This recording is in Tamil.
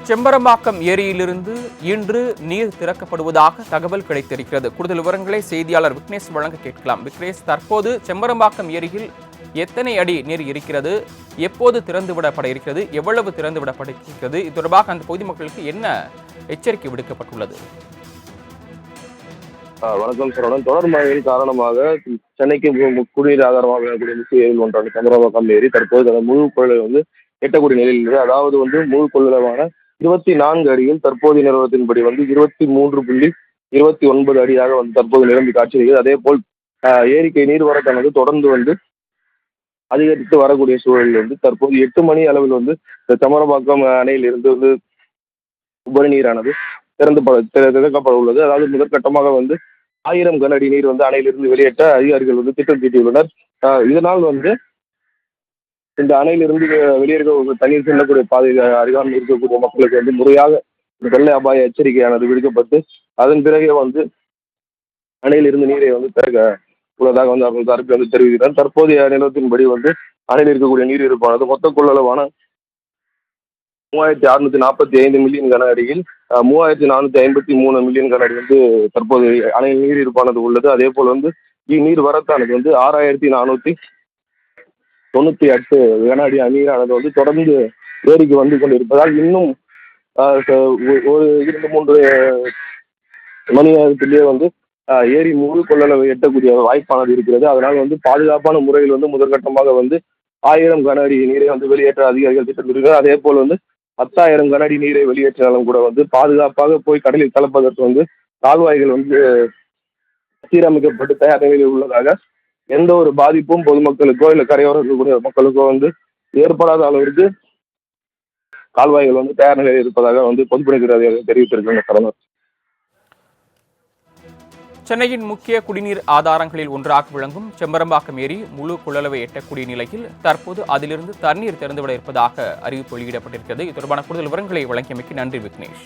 செம்பரம்பாக்கம் ஏரியிலிருந்து இன்று நீர் திறக்கப்படுவதாக தகவல் கிடைத்திருக்கிறது. கூடுதல் விவரங்களை செய்தியாளர் விக்னேஷ் வழங்க கேட்கலாம். விக்னேஷ், தற்போது செம்பரம்பாக்கம் ஏரியில் எத்தனை அடி நீர் இருக்கிறது, எப்போது திறந்துவிடப்பட இருக்கிறது, எவ்வளவு திறந்துவிடப்பட இருக்கிறது, இது தொடர்பாக அந்த பொதுமக்களுக்கு என்ன எச்சரிக்கை விடுக்கப்பட்டுள்ளது? வணக்கம் சரவணன். தொடர் மழையின் காரணமாக சென்னைக்கு குடிநீர் ஆதாரமாக விளங்கக்கூடிய முக்கிய ஏரியில் ஒன்றான செம்பரம்பாக்கம் ஏரி தற்போது அதன் முழு கொள்ளளவு எட்டக்கூடிய நிலையில் உள்ளது. அதாவது முழு கொள்ளளவான 24 அடியில் தற்போதைய நிறுவனத்தின்படி 23.29 அடியாக தற்போது நிரம்பி காட்சியளிக்கிறது. அதே போல் ஏரிக்கை நீர்வரத்தானது தொடர்ந்து அதிகரித்து வரக்கூடிய சூழலில் தற்போது 8 மணி அளவில் இந்த செம்பரம்பாக்கம் அணையில் இருந்து உபரி நீரானது திறக்கப்பட உள்ளது. அதாவது முதற்கட்டமாக 1000 கன அடி நீர் அணையிலிருந்து வெளியேற்ற அதிகாரிகள் திட்டம் தீட்டியுள்ளனர். இதனால் இந்த அணையிலிருந்து வெளியேற்க தண்ணீர் செல்லக்கூடிய பாதை அருகாமல் இருக்கக்கூடிய மக்களுக்கு முறையாக வெள்ள அபாய எச்சரிக்கையானது விடுக்கப்பட்டு அதன் பிறகே அணையிலிருந்து நீரை திறக்க உள்ளதாக அவர்கள் தரப்பு தெரிவிக்கிறார். தற்போதைய நிலவரத்தின்படி அணையில் இருக்கக்கூடிய நீர் இருப்பானது மொத்த கொள்ளளவான 3645 மில்லியன் கன அடியில் 3453 மில்லியன் கன அடி தற்போது அணையில் நீர் இருப்பானது உள்ளது. அதே போல் நீர் வரத்தானது 6498 கன அடி நீரானது தொடர்ந்து ஏரிக்கு கொண்டு இருப்பதால் இன்னும் ஒரு 2-3 மணி நேரத்திலேயே ஏரி முழு கொள்ளளவை எட்டக்கூடிய வாய்ப்பானது இருக்கிறது. அதனால் பாதுகாப்பான முறையில் முதற்கட்டமாக 1000 கன அடி நீரை வெளியேற்ற அதிகாரிகள் திட்டமிட்டிருக்கிறார். அதே போல் 10,000 கன அடி நீரை வெளியேற்றினாலும் கூட பாதுகாப்பாக போய் கடலில் கலப்பதற்கு கால்வாய்கள் சீரமைக்கப்பட்டு தயார் நிலையில் உள்ளதாக எந்த ஒரு பாதிப்பும் பொதுமக்களுக்கோ இல்லை கரையோரம் இருக்கக்கூடிய மக்களுக்கோ ஏற்படாத அளவிற்கு கால்வாய்கள் தயார் நிலையில் இருப்பதாக பொதுப்பணித்துறை அதிகாரிகள் தெரிவித்திருக்கிறாங்க. சென்னையின் முக்கிய குடிநீர் ஆதாரங்களில் ஒன்றாக விளங்கும் செம்பரம்பாக்கம் ஏரி முழு கொள்ளளவை எட்டக்கூடிய நிலையில் தற்போது அதிலிருந்து தண்ணீர் திறந்துவிட இருப்பதாக அறிவிப்பு வெளியிடப்பட்டிருக்கிறது. இது தொடர்பான கூடுதல் விவரங்களை வழங்கியமைக்கு நன்றி விக்னேஷ்.